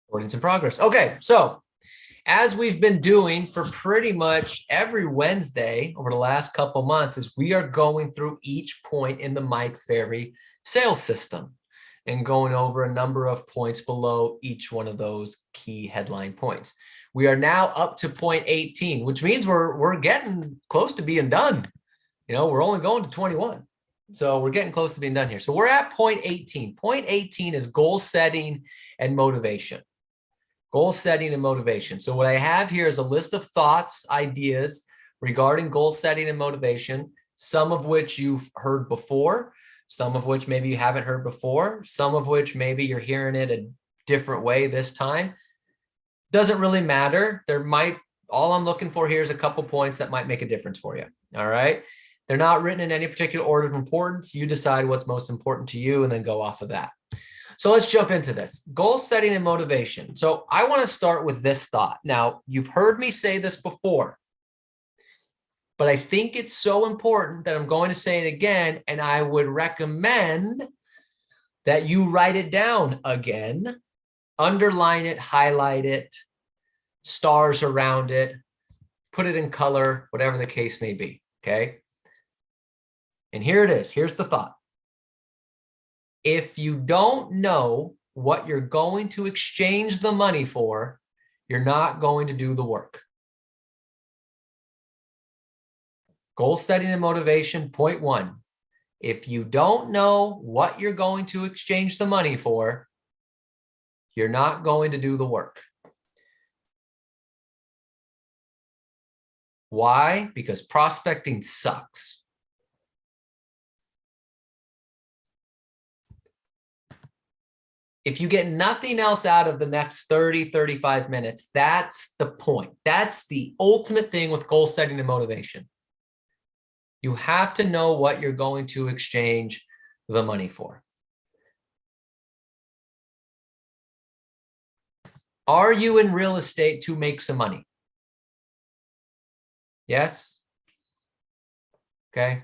Recording's in progress. Okay, so as we've been doing for pretty much every Wednesday over the last couple months, is we are going through each point in the Mike Ferry sales system and going over a number of points below each one of those key headline points. We are now up to point 18, which means we're getting close to being done. You know, we're only going to 21. So we're getting close to being done here. So we're at point 18. Point 18 is goal setting and motivation. Goal setting and motivation. So what I have here is a list of thoughts, ideas regarding goal setting and motivation, some of which you've heard before, some of which maybe you haven't heard before, some of which maybe you're hearing it a different way this time. Doesn't really matter. All I'm looking for here is a couple points that might make a difference for you. All right. They're not written in any particular order of importance. You decide what's most important to you and then go off of that. So let's jump into this. Goal setting and motivation. So I want to start with this thought. Now, you've heard me say this before, but I think it's so important that I'm going to say it again, and I would recommend that you write it down again, underline it, highlight it, stars around it, put it in color, whatever the case may be, okay? And here it is. Here's the thought. If you don't know what you're going to exchange the money for, you're not going to do the work. Goal setting and motivation, point 1. If you don't know what you're going to exchange the money for, you're not going to do the work. Why? Because prospecting sucks. If you get nothing else out of the next 30, 35 minutes, that's the point. That's the ultimate thing with goal setting and motivation. You have to know what you're going to exchange the money for. Are you in real estate to make some money? Yes? Okay.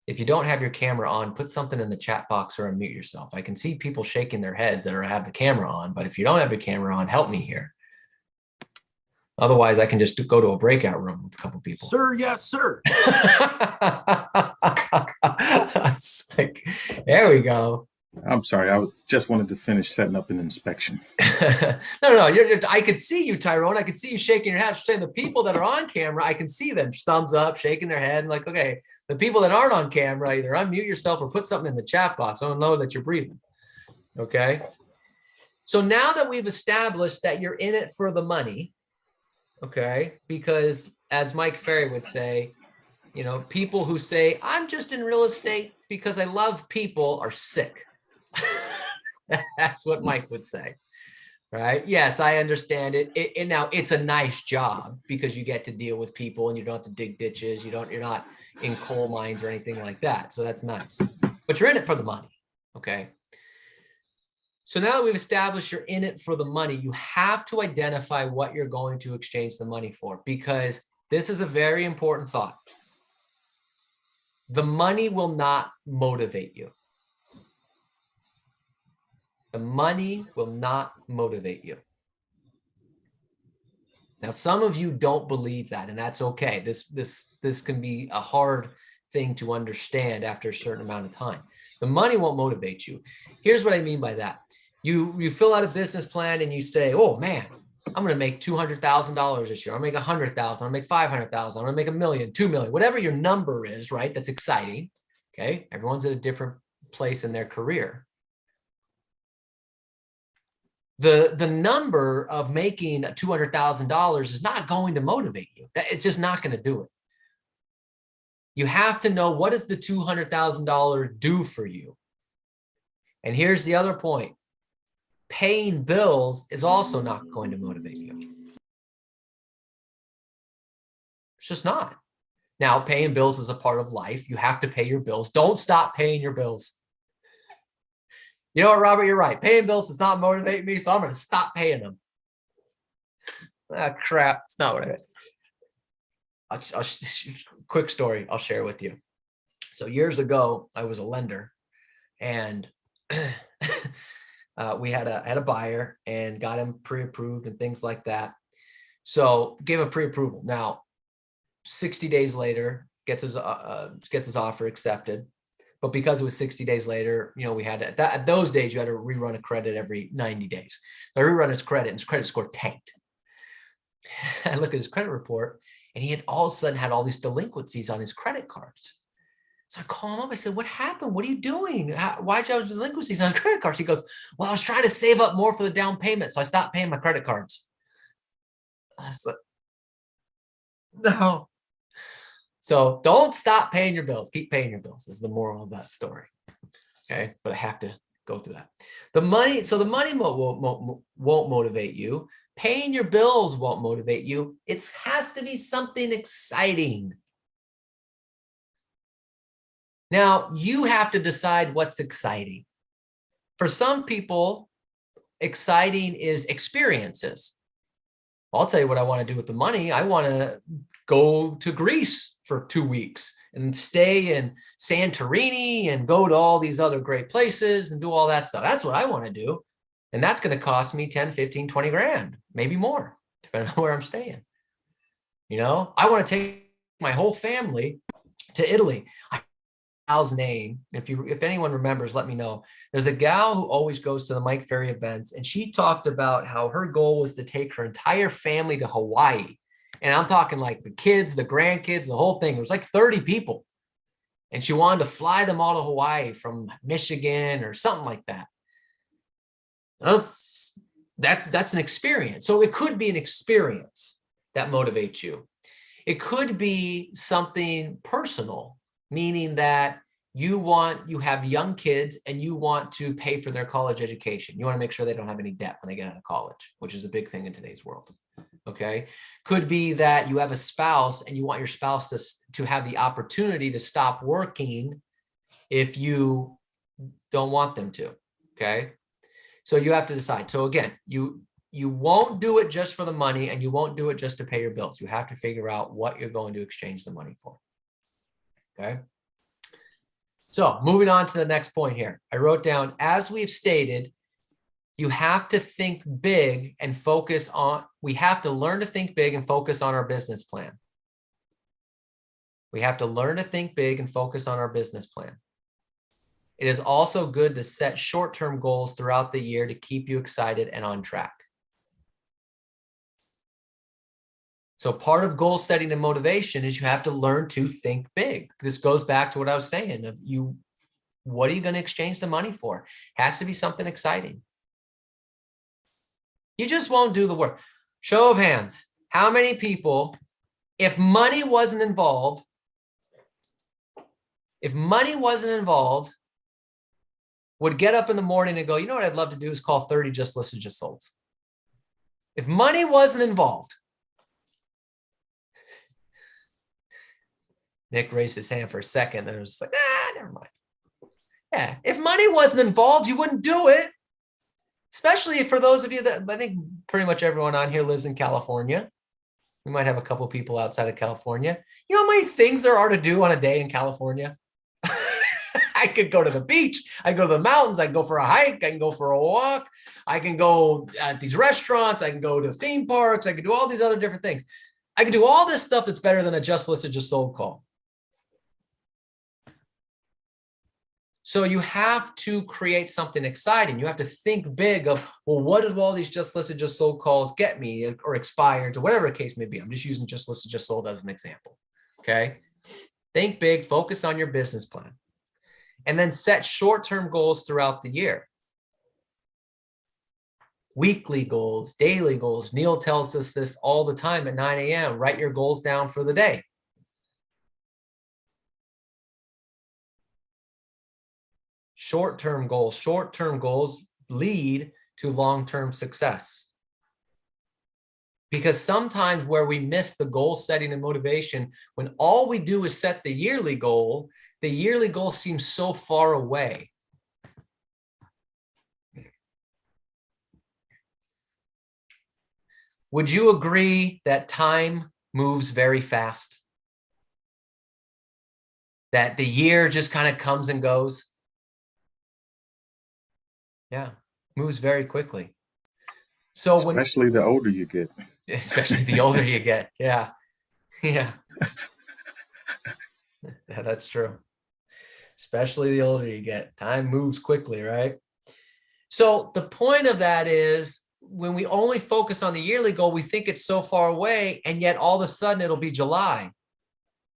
If you don't have your camera on, put something in the chat box or unmute yourself. I can see people shaking their heads that have the camera on, but if you don't have your camera on, help me here. Otherwise, I can just go to a breakout room with a couple people. Sir, yes, sir. It's like, there we go. I'm sorry. I just wanted to finish setting up an inspection. No. I could see you, Tyrone. I could see you shaking your head. Saying the people that are on camera, I can see them thumbs up, shaking their head. And like, okay, the people that aren't on camera, either unmute yourself or put something in the chat box. I don't know that you're breathing. Okay. So now that we've established that you're in it for the money, okay, because as Mike Ferry would say, you know, people who say, I'm just in real estate because I love people are sick. That's what Mike would say, right? Yes, I understand it. And now it's a nice job because you get to deal with people and you don't have to dig ditches. You're not in coal mines or anything like that. So that's nice, but you're in it for the money. Okay. So now that we've established you're in it for the money, you have to identify what you're going to exchange the money for, because this is a very important thought. The money will not motivate you. The money will not motivate you. Now, some of you don't believe that, and that's okay. This can be a hard thing to understand after a certain amount of time. The money won't motivate you. Here's what I mean by that. You fill out a business plan and you say, oh man, I'm going to make $200,000 this year. I'm going to make 100,000. I'm going to make 500,000. I'm going to make $1 million, 2 million, whatever your number is, right? That's exciting. Okay. Everyone's at a different place in their career. The number of making $200,000 is not going to motivate you. It's just not going to do it. You have to know, what does the $200,000 do for you? And here's the other point. Paying bills is also not going to motivate you. It's just not. Now, paying bills is a part of life. You have to pay your bills. Don't stop paying your bills. You know what, Robert, you're right. Paying bills does not motivate me, so I'm going to stop paying them. Ah, crap. It's not what I meant. Quick story I'll share with you. So years ago, I was a lender, and we had a buyer and got him pre-approved and things like that. So gave him pre-approval. Now, 60 days later, gets his offer accepted. But because it was 60 days later, we had at those days, you had to rerun a credit every 90 days. I rerun his credit, and his credit score tanked. I look at his credit report, and he had all of a sudden had all these delinquencies on his credit cards. So I call him up. I said, "What happened? What are you doing? Why'd you have delinquencies on his credit cards?" He goes, "Well, I was trying to save up more for the down payment, so I stopped paying my credit cards." I was like, no. So don't stop paying your bills. Keep paying your bills is the moral of that story. Okay, but I have to go through that. The money won't motivate you. Paying your bills won't motivate you. It has to be something exciting. Now, you have to decide what's exciting. For some people, exciting is experiences. I'll tell you what I want to do with the money. I want to go to Greece for 2 weeks and stay in Santorini and go to all these other great places and do all that stuff. That's what I want to do. And that's going to cost me 10, 15, 20 grand, maybe more, depending on where I'm staying. I want to take my whole family to Italy. Gal's name, if anyone remembers, let me know. There's a gal who always goes to the Mike Ferry events, and she talked about how her goal was to take her entire family to Hawaii. And I'm talking like the kids, the grandkids, the whole thing. It was like 30 people. And she wanted to fly them all to Hawaii from Michigan or something like that. That's an experience. So it could be an experience that motivates you. It could be something personal, meaning that you have young kids and you want to pay for their college education. You want to make sure they don't have any debt when they get out of college, which is a big thing in today's world. Okay. Could be that you have a spouse and you want your spouse to have the opportunity to stop working if you don't want them to. Okay. So you have to decide. So again, you won't do it just for the money, and you won't do it just to pay your bills. You have to figure out what you're going to exchange the money for. Okay. So moving on to the next point here. I wrote down, as we've stated, you have to think big and we have to learn to think big and focus on our business plan. We have to learn to think big and focus on our business plan. It is also good to set short-term goals throughout the year to keep you excited and on track. So part of goal setting and motivation is you have to learn to think big. This goes back to what I was saying of what are you going to exchange the money for? It has to be something exciting. You just won't do the work. Show of hands. How many people, if money wasn't involved, would get up in the morning and go, you know what I'd love to do is call 30 just listed, just solds. If money wasn't involved. Nick raised his hand for a second and it was like, never mind. Yeah, if money wasn't involved, you wouldn't do it. Especially for those of you that, I think pretty much everyone on here lives in California. We might have a couple people outside of California. You know how many things there are to do on a day in California? I could go to the beach. I go to the mountains. I can go for a hike. I can go for a walk. I can go at these restaurants. I can go to theme parks. I can do all these other different things. I can do all this stuff that's better than a just listed, just sold call. So you have to create something exciting. You have to think big of, well, what did all these just listed, just sold calls get me, or expired, or whatever the case may be. I'm just using just listed, just sold as an example. Okay. Think big, focus on your business plan, and then set short-term goals throughout the year. Weekly goals, daily goals. Neil tells us this all the time at 9 a.m. Write your goals down for the day. Short-term goals lead to long-term success. Because sometimes where we miss the goal setting and motivation, when all we do is set the yearly goal seems so far away. Would you agree that time moves very fast? that the year just kind of comes and goes. Yeah, moves very quickly. So Especially the older you get. especially the older you get. Yeah. Yeah. Yeah, that's true. Especially the older you get. Time moves quickly, right? So the point of that is when we only focus on the yearly goal, we think it's so far away, and yet all of a sudden it'll be July.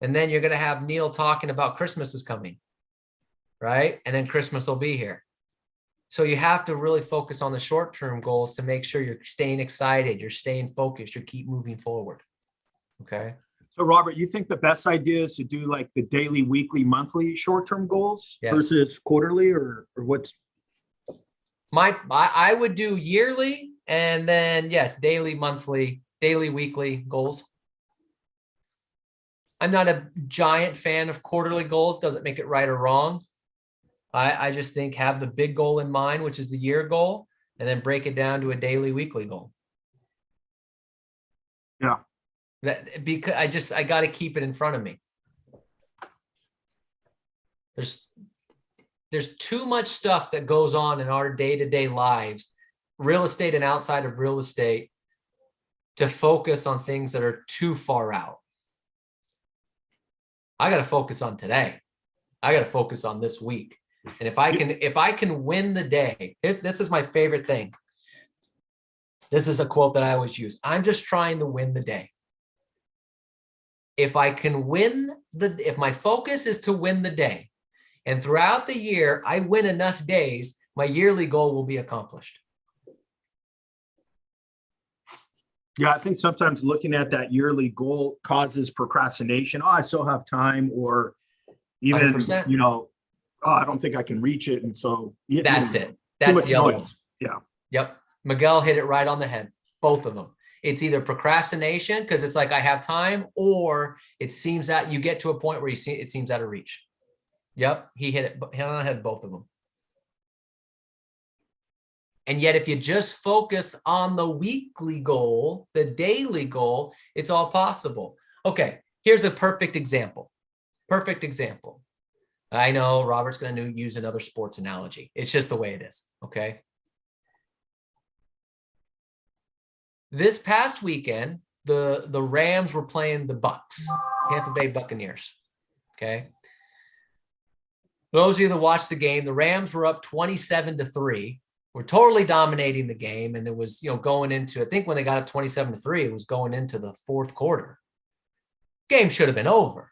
And then you're going to have Neil talking about Christmas is coming, right? And then Christmas will be here. So you have to really focus on the short-term goals to make sure you're staying excited, you're staying focused, you keep moving forward. Okay. So Robert, you think the best idea is to do like the daily, weekly, monthly short-term goals Yes. versus quarterly, or what's? I would do yearly, and then yes, daily, monthly, daily, weekly goals. I'm not a giant fan of quarterly goals. Doesn't make it right or wrong. I just think have the big goal in mind, which is the year goal, and then break it down to a daily, weekly goal. Yeah. That because I got to keep it in front of me. There's too much stuff that goes on in our day-to-day lives, real estate and outside of real estate, to focus on things that are too far out. I got to focus on today. I got to focus on this week. And if I can win the day, this is my favorite thing. This is a quote that I always use. I'm just trying to win the day. If I can win if my focus is to win the day, and throughout the year, I win enough days, my yearly goal will be accomplished. Yeah, I think sometimes looking at that yearly goal causes procrastination. Oh, I still have time, or even 100%. oh, I don't think I can reach it, and so That's it. That's the other one. Yeah. Yep. Miguel hit it right on the head. Both of them. It's either procrastination because it's like I have time, or it seems that you get to a point where it seems out of reach. Yep, he hit on the head, both of them. And yet, if you just focus on the weekly goal, the daily goal, it's all possible. Okay, here's a perfect example. Perfect example. I know Robert's going to use another sports analogy. It's just the way it is. Okay. This past weekend, the Rams were playing the Bucks, Tampa Bay Buccaneers. Okay. Those of you that watched the game, the Rams were up 27-3. We're totally dominating the game. And it was, going into, I think when they got up 27-3, it was going into the fourth quarter. Game should have been over.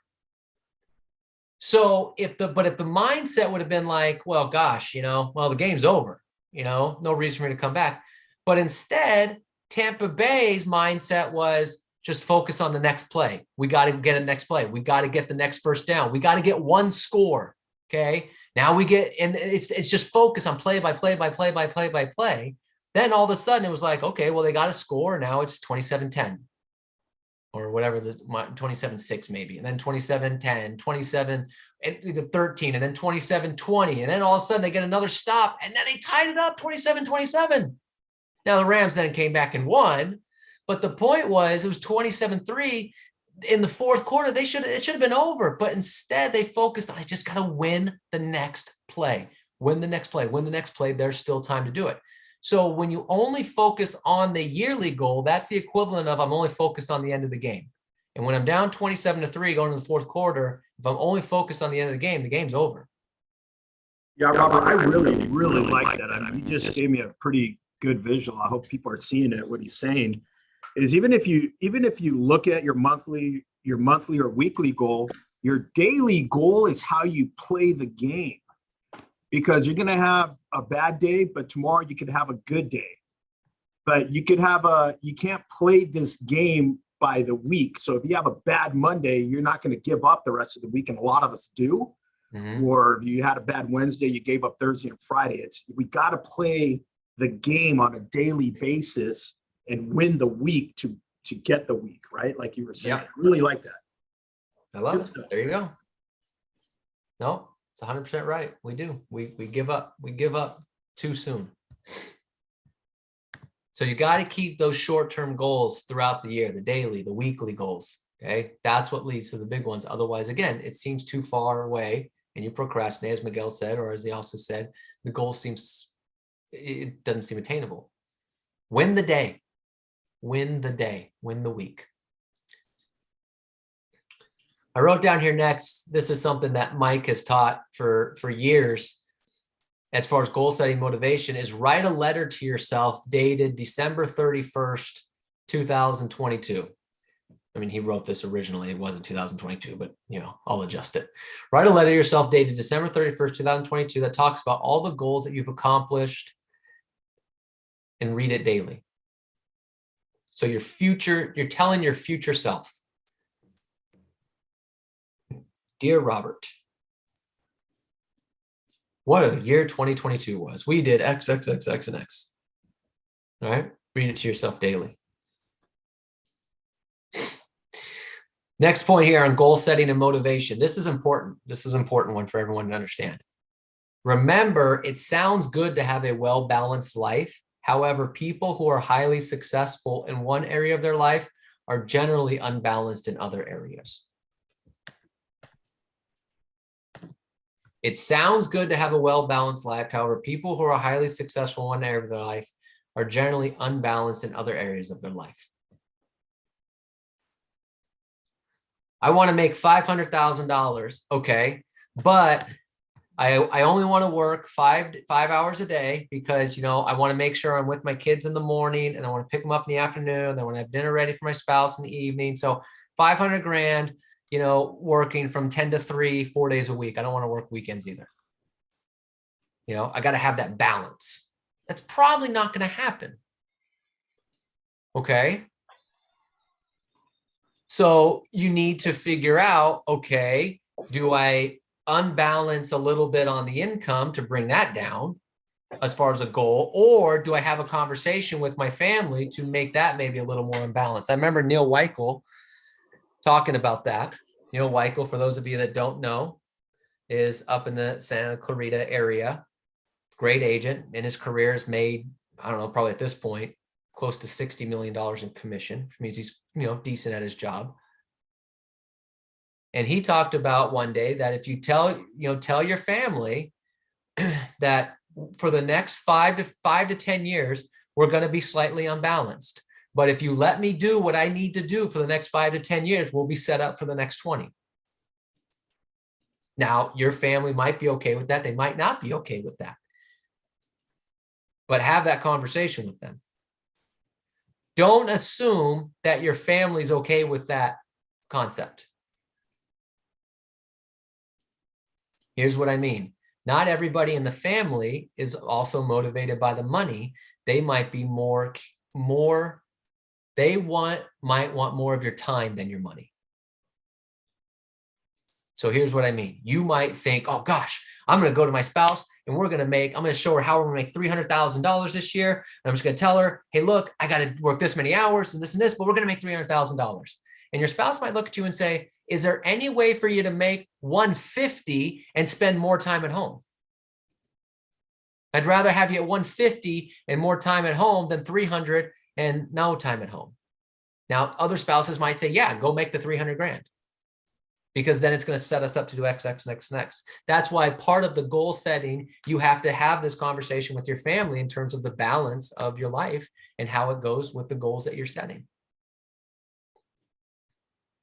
So if the mindset would have been like, well, gosh, the game's over, no reason for me to come back. But instead, Tampa Bay's mindset was just focus on the next play. We got to get a next play. We got to get the next first down. We got to get one score. Okay. Now we get, and it's just focus on play by play by play by play by play. Then all of a sudden it was like, okay, well, they got a score. Now it's 27-10 or whatever, the 27-6 maybe. And then 27-10, 27 and 13, and then 27-20. And then all of a sudden they get another stop, and then they tied it up 27-27. Now the Rams then came back and won. But the point was it was 27-3. In the fourth quarter, it should have been over, but instead they focused on, I just got to win the next play, win the next play, win the next play. There's still time to do it. So when you only focus on the yearly goal, that's the equivalent of I'm only focused on the end of the game. And when I'm down 27-3 going into the fourth quarter, if I'm only focused on the end of the game's over. Yeah, Robert, I really, really like that. I mean, you just gave me a pretty good visual. I hope people are seeing it, what he's saying. Is even if you look at your monthly or weekly goal, your daily goal is how you play the game, because you're going to have a bad day, but tomorrow you could have a good day. But you can't play this game by the week. So if you have a bad Monday, you're not going to give up the rest of the week, and a lot of us do. Mm-hmm. Or if you had a bad Wednesday, you gave up Thursday and Friday. We got to play the game on a daily basis and win the week to get the week, right? Like you were saying. Yep. I really like that. I love it. There you go. No, it's 100% right. We do. We give up. We give up too soon. So you got to keep those short-term goals throughout the year, the daily, the weekly goals. Okay, that's what leads to the big ones. Otherwise, again, it seems too far away and you procrastinate, as Miguel said, or as he also said, the goal seems, it doesn't seem attainable. Win the day, win the day, win the week. I wrote down here next, this is something that Mike has taught for years as far as goal setting motivation, is write a letter to yourself dated December 31st, 2022. I mean, he wrote this originally, it wasn't 2022, but you know, I'll adjust it. Write a letter to yourself dated December 31st, 2022 that talks about all the goals that you've accomplished and read it daily. So your future, you're telling your future self. Dear Robert, what a year 2022 was. We did X, X, X, X, and X. All right, read it to yourself daily. Next point here on goal setting and motivation. This is important. This is an important one for everyone to understand. Remember, it sounds good to have a well-balanced life. However, people who are highly successful in one area of their life are generally unbalanced in other areas. It sounds good to have a well-balanced life. However, people who are highly successful in one area of their life are generally unbalanced in other areas of their life. I want to make $500,000. Okay. But I only want to work five hours a day because, you know, I want to make sure I'm with my kids in the morning and I want to pick them up in the afternoon. I want to have dinner ready for my spouse in the evening. So 500 grand, you know, working from 10 to 3, 4 days a week. I don't want to work weekends either. You know, I got to have that balance. That's probably not going to happen. Okay. So you need to figure out, okay, do I unbalance a little bit on the income to bring that down as far as a goal, or do I have a conversation with my family to make that maybe a little more unbalanced? I remember Neil Weichel talking about that. Neil Weichel, for those of you that don't know, is up in the Santa Clarita area. Great agent. In his career has made, I don't know, probably at this point, close to $60 million in commission, which means he's, you know, decent at his job. And he talked about one day that if you tell your family that for the next 5 to 10 years, we're going to be slightly unbalanced. But if you let me do what I need to do for the next 5 to 10 years, we'll be set up for the next 20. Now, your family might be okay with that. They might not be okay with that. But have that conversation with them. Don't assume that your family's okay with that concept. Here's what I mean. Not everybody in the family is also motivated by the money. They might be might want more of your time than your money. So here's what I mean. You might think, oh gosh, I'm going to go to my spouse and I'm going to show her how we're going to make $300,000 this year. And I'm just going to tell her, hey, look, I got to work this many hours and this, but we're going to make $300,000. And your spouse might look at you and say, is there any way for you to make 150 and spend more time at home? I'd rather have you at 150 and more time at home than 300 and no time at home. Now, other spouses might say, yeah, go make the 300 grand. Because then it's going to set us up to do X, X, X, X. That's why part of the goal setting, you have to have this conversation with your family in terms of the balance of your life and how it goes with the goals that you're setting.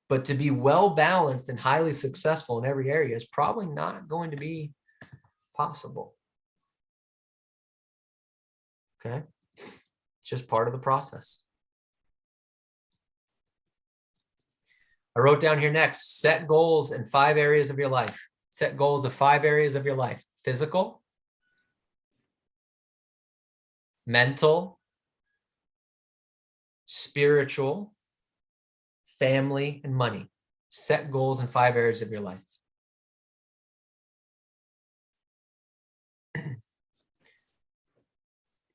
But to be well balanced and highly successful in every area is probably not going to be possible. Okay, it's just part of the process. I wrote down here next, set goals in 5 areas of your life. Set goals of 5 areas of your life: physical, mental, spiritual, family, and money. Set goals in 5 areas of your life.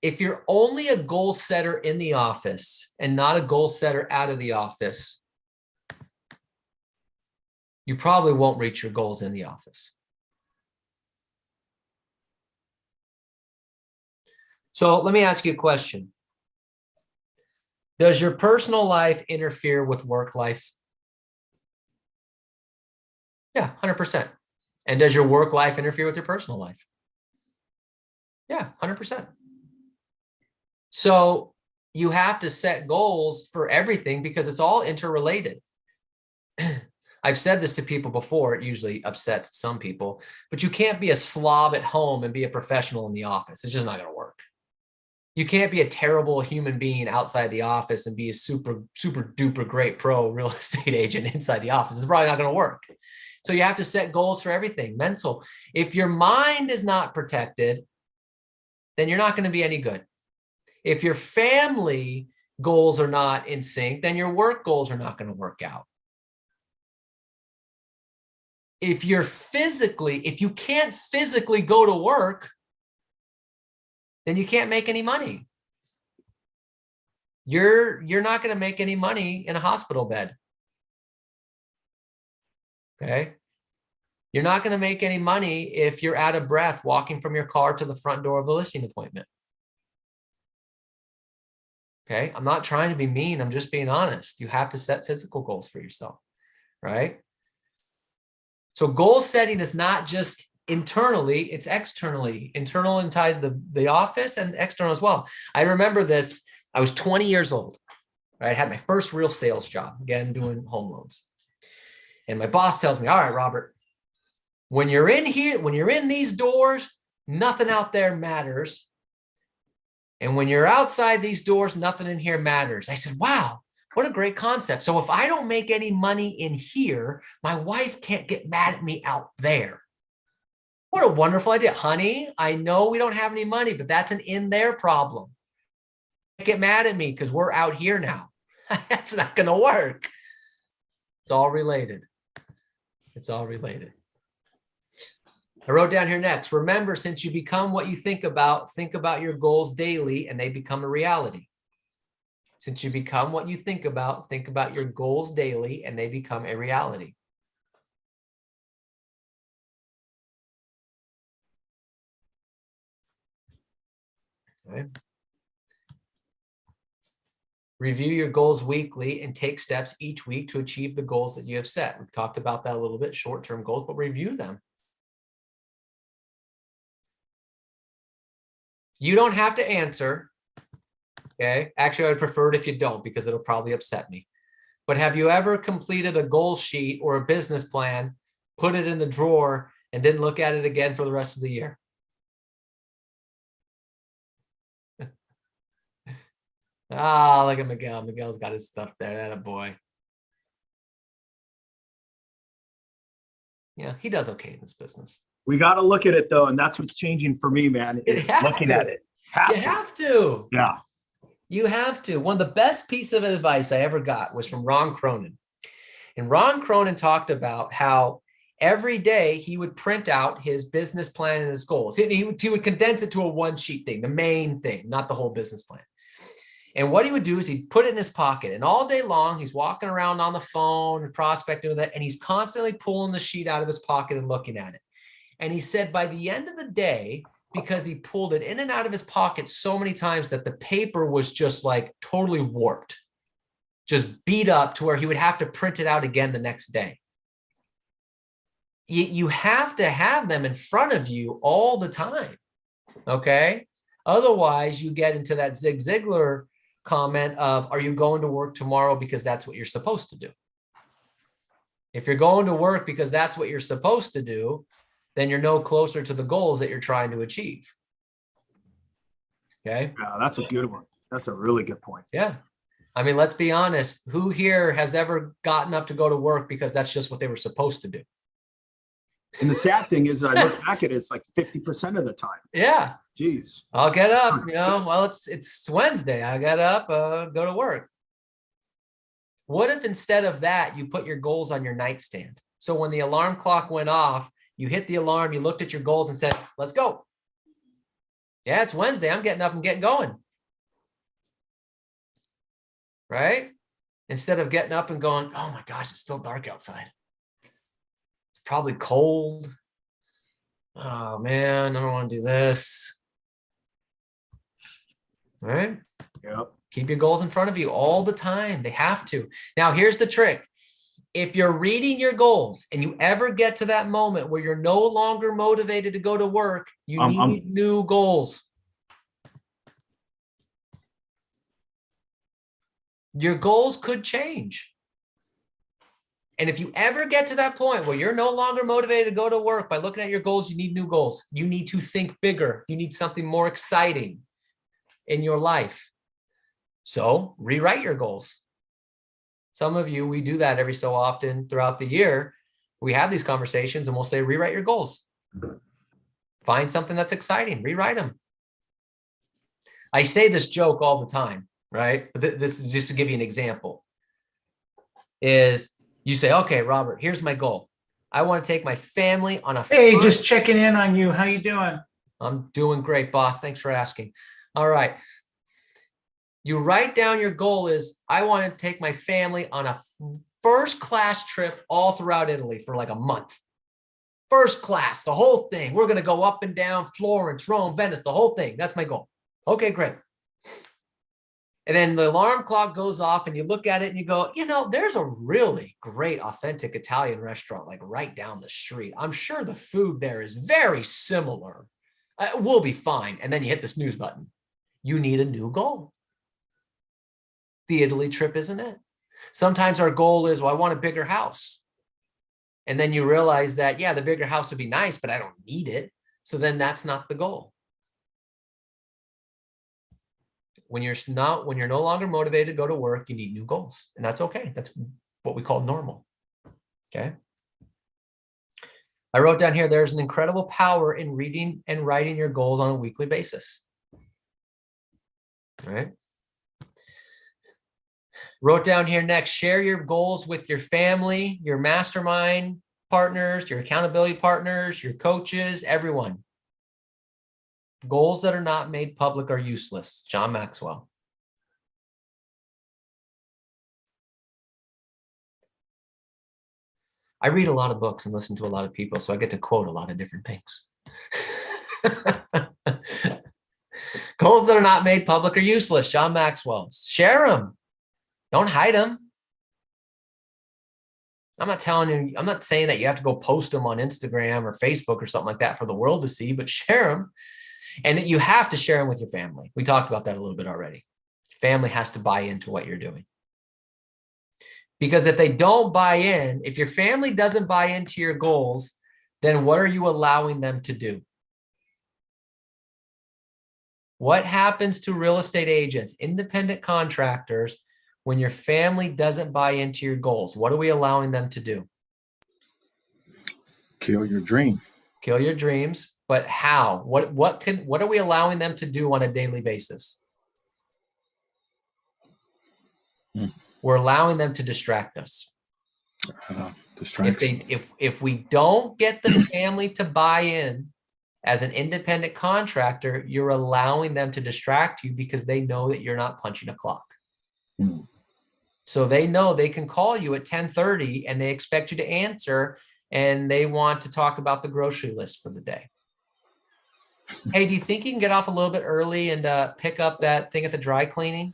If you're only a goal setter in the office and not a goal setter out of the office, you probably won't reach your goals in the office. So let me ask you a question. Does your personal life interfere with work life? Yeah, 100%. And does your work life interfere with your personal life? Yeah, 100%. So you have to set goals for everything because it's all interrelated. I've said this to people before. It usually upsets some people, but you can't be a slob at home and be a professional in the office. It's just not going to work. You can't be a terrible human being outside the office and be a super, super duper great pro real estate agent inside the office. It's probably not going to work. So you have to set goals for everything. Mental. If your mind is not protected, then you're not going to be any good. If your family goals are not in sync, then your work goals are not going to work out. If you can't physically go to work, then you can't make any money. You're not going to make any money in a hospital bed. Okay. You're not going to make any money if you're out of breath walking from your car to the front door of the listing appointment. Okay. I'm not trying to be mean. I'm just being honest. You have to set physical goals for yourself, right? So goal setting is not just internally, it's externally. Internal inside the office and external as well. I remember this. I was 20 years old. Right? I had my first real sales job, again, doing home loans. And my boss tells me, all right, Robert, when you're in here, when you're in these doors, nothing out there matters. And when you're outside these doors, nothing in here matters. I said, wow, what a great concept. So if I don't make any money in here, my wife can't get mad at me out there. What a wonderful idea. Honey, I know we don't have any money, but that's an in there problem. Get mad at me because we're out here now. That's not going to work. It's all related. It's all related. I wrote down here next. Remember, since you become what you think about your goals daily and they become a reality. Since you become what you think about your goals daily and they become a reality. Okay. Review your goals weekly and take steps each week to achieve the goals that you have set. We've talked about that a little bit, short-term goals, but review them. You don't have to answer. Okay. Actually, I would prefer it if you don't, because it'll probably upset me. But have you ever completed a goal sheet or a business plan, put it in the drawer, and didn't look at it again for the rest of the year? Ah, look at Miguel. Miguel's got his stuff there. That a boy. Yeah, he does okay in this business. We got to look at it though, and that's what's changing for me, man. Is looking at it. You have to. Yeah. You have to. One of the best pieces of advice I ever got was from Ron Cronin. And Ron Cronin talked about how every day he would print out his business plan and his goals. He would condense it to a one-sheet thing, the main thing, not the whole business plan. And what he would do is he'd put it in his pocket, and all day long, he's walking around on the phone, prospecting with it, and he's constantly pulling the sheet out of his pocket and looking at it. And he said by the end of the day, because he pulled it in and out of his pocket so many times that the paper was just like totally warped, just beat up to where he would have to print it out again the next day. You have to have them in front of you all the time, okay? Otherwise, you get into that Zig Ziglar comment of, are you going to work tomorrow because that's what you're supposed to do? If you're going to work because that's what you're supposed to do, then you're no closer to the goals that you're trying to achieve. Okay. Yeah, that's a good one. That's a really good point. Yeah. I mean, let's be honest. Who here has ever gotten up to go to work because that's just what they were supposed to do? And the sad thing is, I look back at it, it's like 50% of the time. Yeah. Jeez. I'll get up, well, it's Wednesday. I got up, go to work. What if instead of that, you put your goals on your nightstand? So when the alarm clock went off, you hit the alarm, you looked at your goals and said, let's go. Yeah, it's Wednesday. I'm getting up and getting going. Right? Instead of getting up and going, oh my gosh, it's still dark outside. It's probably cold. Oh man, I don't want to do this. All right? Yep. Keep your goals in front of you all the time. They have to. Now, here's the trick. if you're reading your goals and you ever get to that moment where you're no longer motivated to go to work, you need new goals. Your goals could change. And if you ever get to that point where you're no longer motivated to go to work by looking at your goals, you need new goals. You need to think bigger. You need something more exciting in your life. So rewrite your goals. Some of you, we do that every so often throughout the year. We have these conversations and we'll say, rewrite your goals. Find something that's exciting, rewrite them. I say this joke all the time, right? But this is just to give you an example. Is you say, okay, Robert, here's my goal. I want to take my family on a— Hey, just checking in on you. How you doing? I'm doing great, boss. Thanks for asking. All right. You write down your goal is, I want to take my family on a first class trip all throughout Italy for like a month. First class, the whole thing. We're going to go up and down Florence, Rome, Venice, the whole thing. That's my goal. Okay, great. And then the alarm clock goes off and you look at it and you go, you know, there's a really great authentic Italian restaurant like right down the street. I'm sure the food there is very similar. We'll be fine. And then you hit the snooze button. You need a new goal. The Italy trip isn't it. Sometimes our goal is, well, I want a bigger house. And then you realize that, yeah, the bigger house would be nice, but I don't need it. So then that's not the goal. When you're no longer motivated to go to work, you need new goals. And that's okay. That's what we call normal. Okay. I wrote down here, there's an incredible power in reading and writing your goals on a weekly basis. All right. Wrote down here next, share your goals with your family, your mastermind partners, your accountability partners, your coaches, everyone. Goals that are not made public are useless. John Maxwell. I read a lot of books and listen to a lot of people, so I get to quote a lot of different things. Goals that are not made public are useless. John Maxwell. Share them. Don't hide them. I'm not saying that you have to go post them on Instagram or Facebook or something like that for the world to see, but share them. And you have to share them with your family. We talked about that a little bit already. Family has to buy into what you're doing. Because if they don't buy in, if your family doesn't buy into your goals, then what are you allowing them to do? What happens to real estate agents, independent contractors, when your family doesn't buy into your goals? What are we allowing them to do? Kill your dream. Kill your dreams. But how? What are we allowing them to do on a daily basis? We're allowing them to distract us. Distraction. If we don't get the family to buy in as an independent contractor, you're allowing them to distract you because they know that you're not punching a clock. So they know they can call you at 10:30 and they expect you to answer and they want to talk about the grocery list for the day. Hey, do you think you can get off a little bit early and pick up that thing at the dry cleaning?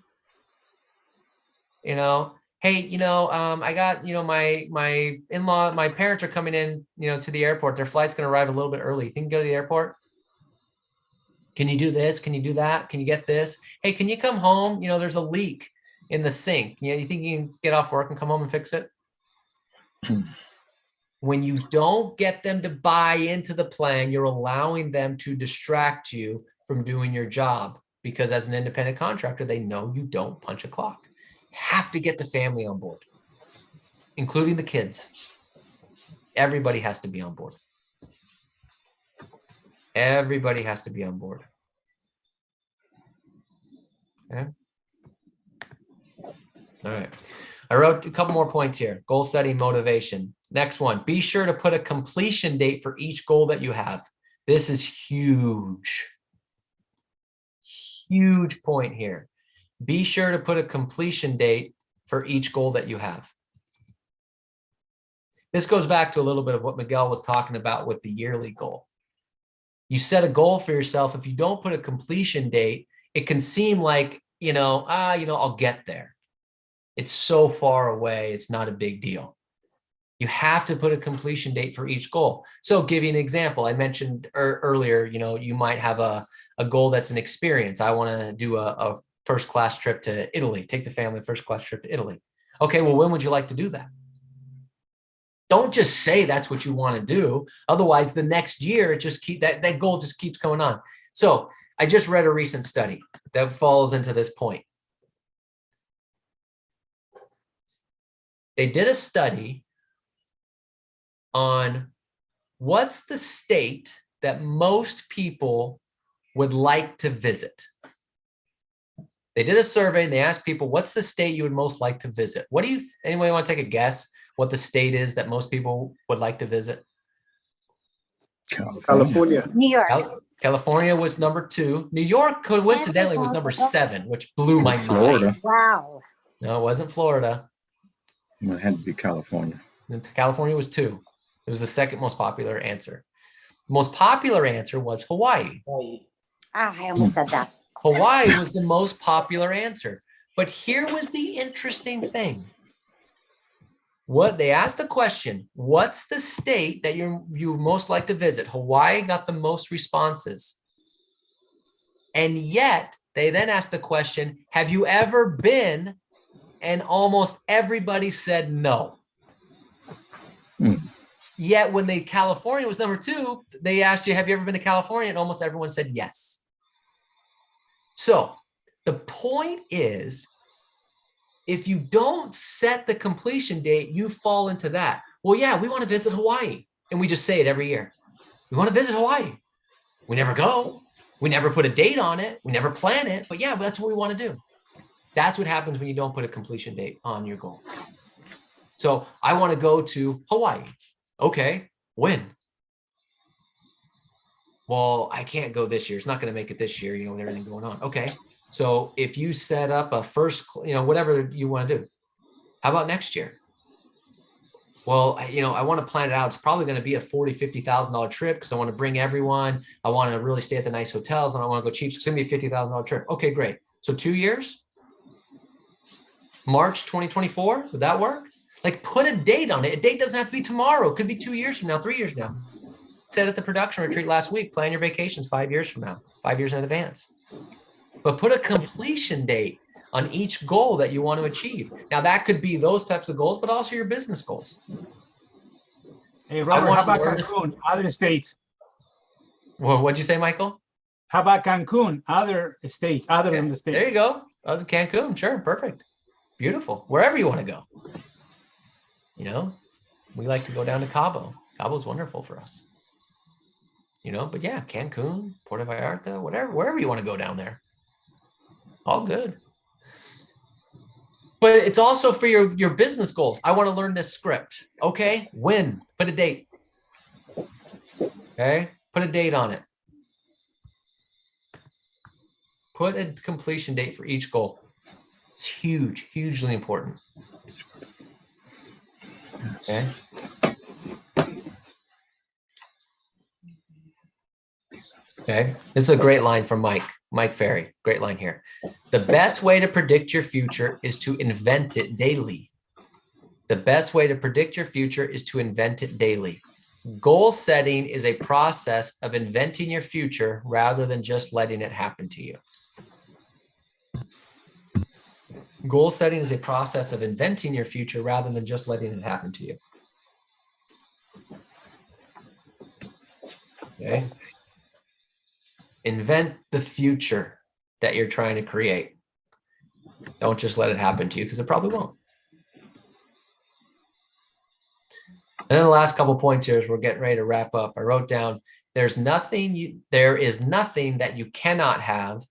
You know, hey, I got, my in-law, my parents are coming in, to the airport. Their flight's going to arrive a little bit early. You think you can go to the airport? Can you do this? Can you do that? Can you get this? Hey, can you come home? There's a leak in the sink. You think you can get off work and come home and fix it? When you don't get them to buy into the plan, you're allowing them to distract you from doing your job because as an independent contractor, they know you don't punch a clock. You have to get the family on board, including the kids. Everybody has to be on board. Everybody has to be on board. Okay. All right. I wrote a couple more points here. Goal setting, motivation. Next one, be sure to put a completion date for each goal that you have. This is huge. Huge point here. Be sure to put a completion date for each goal that you have. This goes back to a little bit of what Miguel was talking about with the yearly goal. You set a goal for yourself. If you don't put a completion date, it can seem like, I'll get there. It's so far away. It's not a big deal. You have to put a completion date for each goal. So give you an example. I mentioned earlier, you might have a goal that's an experience. I want to do a first class trip to Italy, take the family first class trip to Italy. Okay, well, when would you like to do that? Don't just say that's what you want to do. Otherwise, the next year, it just that goal just keeps going on. So I just read a recent study that falls into this point. They did a study on what's the state that most people would like to visit. They did a survey and they asked people, what's the state you would most like to visit? Anybody want to take a guess what the state is that most people would like to visit? California. New York. California was number 2. New York, coincidentally, was number 7, which blew my mind. Florida. Wow. No, it wasn't Florida. It had to be California. California was 2. It was the second most popular answer. The most popular answer was Hawaii. I almost said that. Hawaii was the most popular answer. But here was the interesting thing. What they asked the question, what's the state that you most like to visit? Hawaii got the most responses. And yet they then asked the question, have you ever been? And almost everybody said no. Yet when California was number 2, they asked you, have you ever been to California? And almost everyone said yes. So the point is, if you don't set the completion date, you fall into that. Well, yeah, we want to visit Hawaii. And we just say it every year. We want to visit Hawaii. We never go. We never put a date on it. We never plan it. But yeah, that's what we want to do. That's what happens when you don't put a completion date on your goal. So I want to go to Hawaii. Okay, when? Well, I can't go this year. It's not going to make it this year, with everything going on. Okay, so if you set up a first, whatever you want to do, how about next year? Well, I want to plan it out. It's probably going to be a $40,000, $50,000 trip because I want to bring everyone. I want to really stay at the nice hotels and I want to go cheap. So it's going to be a $50,000 trip. Okay, great. So 2 years? March 2024, would that work? Like put a date on it. A date doesn't have to be tomorrow. It could be 2 years from now, 3 years from now. Said at the production retreat last week, plan your vacations 5 years from now, 5 years in advance. But put a completion date on each goal that you want to achieve. Now that could be those types of goals, but also your business goals. Hey, Robert, how about Cancun, other states? Well, what'd you say, Michael? How about Cancun, other states, other than the states? There you go. Other Cancun, sure, perfect. Beautiful. Wherever you want to go. We like to go down to Cabo. Cabo's wonderful for us. But yeah, Cancun, Puerto Vallarta, wherever you want to go down there. All good. But it's also for your business goals. I want to learn this script. Okay, when? Put a date. Okay, put a date on it. Put a completion date for each goal. It's huge, hugely important. Okay. Okay, this is a great line from Mike Ferry. Great line here. The best way to predict your future is to invent it daily. The best way to predict your future is to invent it daily. Goal setting is a process of inventing your future rather than just letting it happen to you. Goal setting is a process of inventing your future rather than just letting it happen to you. Okay. Invent the future that you're trying to create. Don't just let it happen to you because it probably won't. And then the last couple points here as we're getting ready to wrap up. I wrote down, there is nothing that you cannot have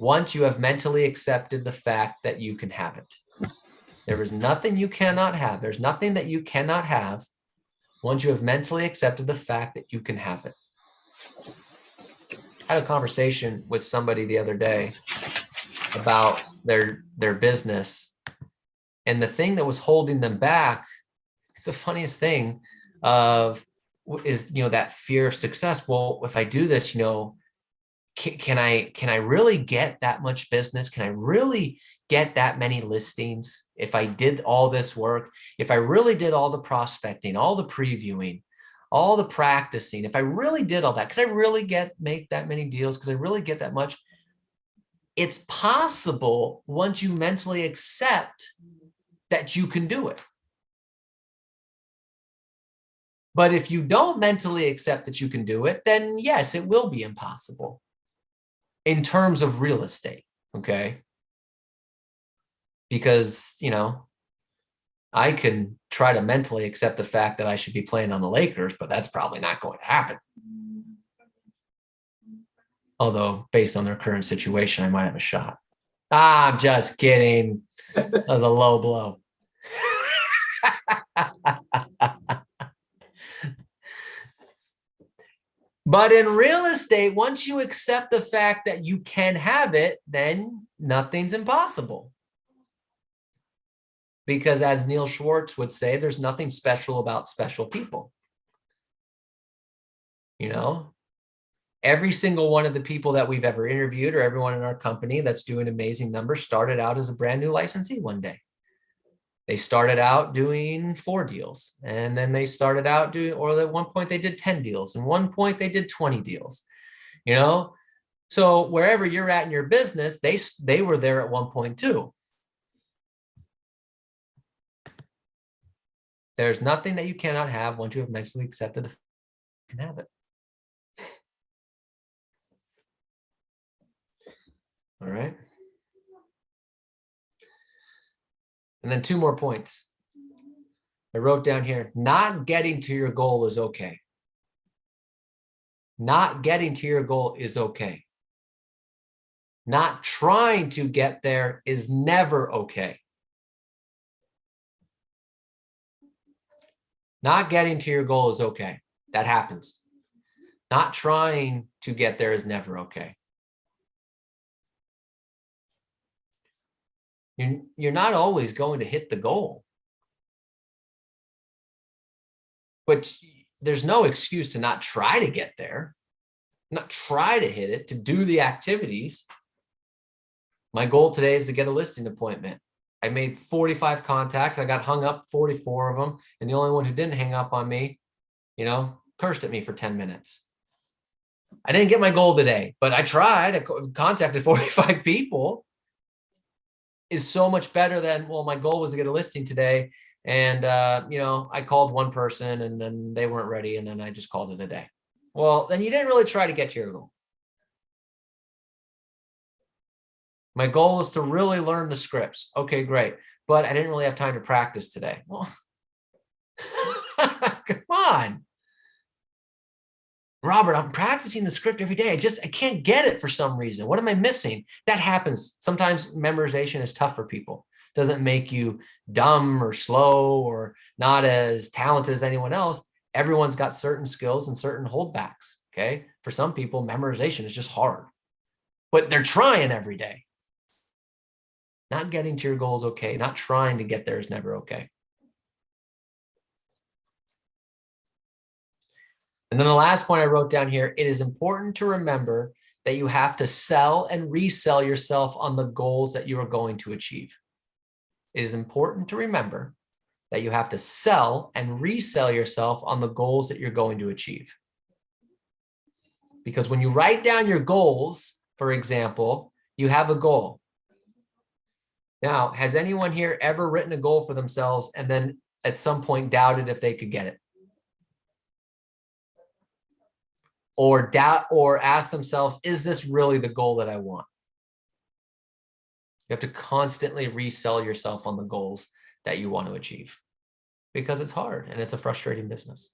once you have mentally accepted the fact that you can have it. There is nothing you cannot have. There's nothing that you cannot have once you have mentally accepted the fact that you can have it. I had a conversation with somebody the other day about their business, and the thing that was holding them back, it's the funniest thing is that fear of success. Well, if I do this, can I really get that much business? Can I really get that many listings, if I did all this work, if I really did all the prospecting, all the previewing, all the practicing, if I really did all that, could I really make that many deals? Could I really get that much? It's possible once you mentally accept that you can do it. But if you don't mentally accept that you can do it, then yes, it will be impossible in terms of real estate, okay? Because, you know, I can try to mentally accept the fact that I should be playing on the Lakers, but that's probably not going to happen. Although, based on their current situation, I might have a shot. I'm just kidding. That was a low blow. But in real estate, once you accept the fact that you can have it, then nothing's impossible. Because as Neil Schwartz would say, there's nothing special about special people. You know, every single one of the people that we've ever interviewed or everyone in our company that's doing amazing numbers started out as a brand new licensee one day. They started out doing 4 deals, and then they started out doing, or at one point they did 10 deals, and one point they did 20 deals, you know? So wherever you're at in your business, they were there at one point too. There's nothing that you cannot have once you have mentally accepted the you can have it. All right. And then 2 more points. I wrote down here, not getting to your goal is okay. Not getting to your goal is okay. Not trying to get there is never okay. Not getting to your goal is okay. That happens. Not trying to get there is never okay. You're not always going to hit the goal. But there's no excuse to not try to get there, not try to hit it, to do the activities. My goal today is to get a listing appointment. I made 45 contacts. I got hung up 44 of them. And the only one who didn't hang up on me, you know, cursed at me for 10 minutes. I didn't get my goal today, but I tried. I contacted 45 people. Is so much better than, well, my goal was to get a listing today. And, you know, I called one person and then they weren't ready. And then I just called it a day. Well, then you didn't really try to get to your goal. My goal is to really learn the scripts. Okay, great. But I didn't really have time to practice today. Well, come on. Robert, I'm practicing the script every day. I can't get it for some reason. What am I missing? That happens. Sometimes memorization is tough for people. It doesn't make you dumb or slow or not as talented as anyone else. Everyone's got certain skills and certain holdbacks. Okay. For some people, memorization is just hard, but they're trying every day. Not getting to your goal is okay. Not trying to get there is never okay. And then the last point I wrote down here, it is important to remember that you have to sell and resell yourself on the goals that you are going to achieve. It is important to remember that you have to sell and resell yourself on the goals that you're going to achieve. Because when you write down your goals, for example, you have a goal. Now, has anyone here ever written a goal for themselves and then at some point doubted if they could get it? Or doubt or ask themselves, is this really the goal that I want? You have to constantly resell yourself on the goals that you want to achieve because it's hard and it's a frustrating business.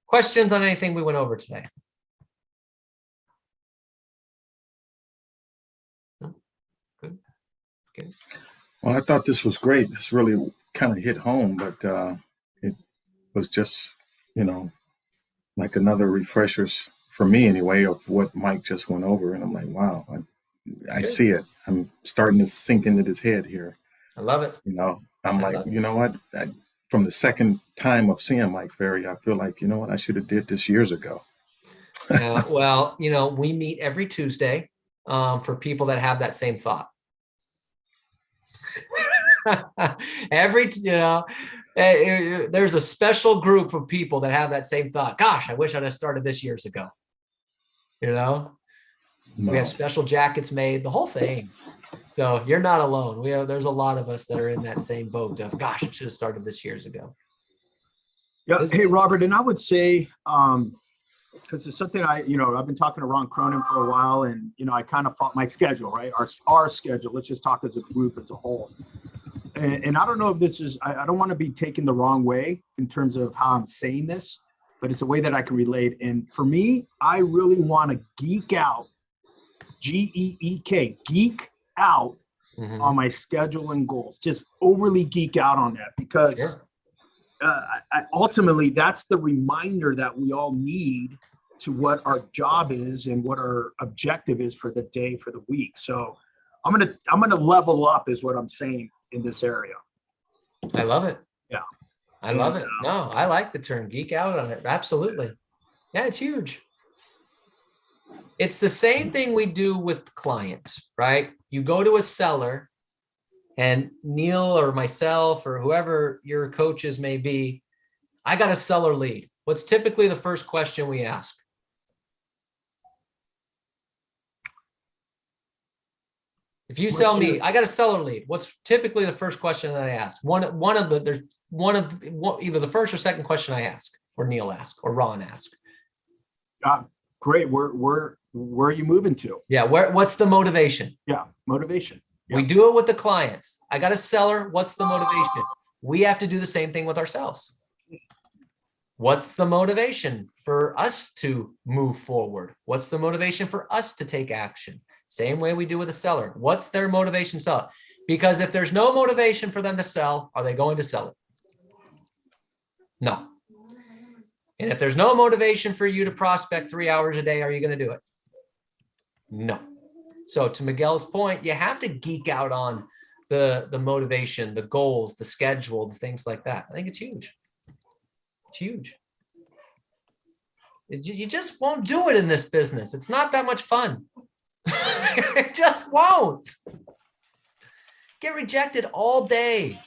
Questions on anything we went over today? No? Good. Good. Well, I thought this was great. This really kind of hit home, but it was just, you know, like another refreshers for me anyway of what Mike just went over. And I'm like, wow, I see it. I'm starting to sink into this head here. I love it. You know, I'm like, you know what? From the second time of seeing Mike Ferry, I feel like, you know what? I should have did this years ago. Well, you know, we meet every Tuesday. for people that have that same thought. There's a special group of people that have that same thought. Gosh, I wish I'd have started this years ago. We have special jackets made, the whole thing. So you're not alone. There's a lot of us that are in that same boat of, gosh, I should have started this years ago. Yeah. Hey, Robert, and I would say, because it's something I've been talking to Ron Cronin for a while, and, I kind of fought my schedule, right? Our schedule, let's just talk as a group as a whole. And I don't know if this is, I don't want to be taken the wrong way in terms of how I'm saying this, but it's a way that I can relate. And for me, I really want to geek out, G-E-E-K, geek out on my schedule and goals, just overly geek out on that, because ultimately that's the reminder that we all need to what our job is and what our objective is for the day, for the week. So I'm gonna level up is what I'm saying in this area. I love it. Yeah. I love it. No, I like the term geek out on it. Absolutely. Yeah, it's huge. It's the same thing we do with clients, right? You go to a seller, and Neil or myself or whoever your coaches may be, I got a seller lead. What's typically the first question we ask? If you sell me, I got a seller lead. What's typically the first question that I ask? Either the first or second question I ask, or Neil ask, or Ron ask. Great. Where are you moving to? Yeah. What's the motivation? Yeah. Motivation. Yeah. We do it with the clients. I got a seller. What's the motivation? We have to do the same thing with ourselves. What's the motivation for us to move forward? What's the motivation for us to take action? Same way we do with a seller. What's their motivation to sell it? Because if there's no motivation for them to sell, are they going to sell it? No. And if there's no motivation for you to prospect 3 hours a day, are you going to do it? No. So to Miguel's point, you have to geek out on the motivation, the goals, the schedule, the things like that. I think it's huge. It's huge. You just won't do it in this business. It's not that much fun. It just won't. Get rejected all day.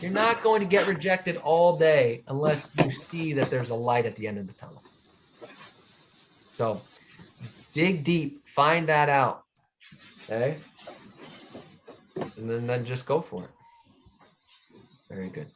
You're not going to get rejected all day unless you see that there's a light at the end of the tunnel. So dig deep, find that out. Okay. And then just go for it. Very good.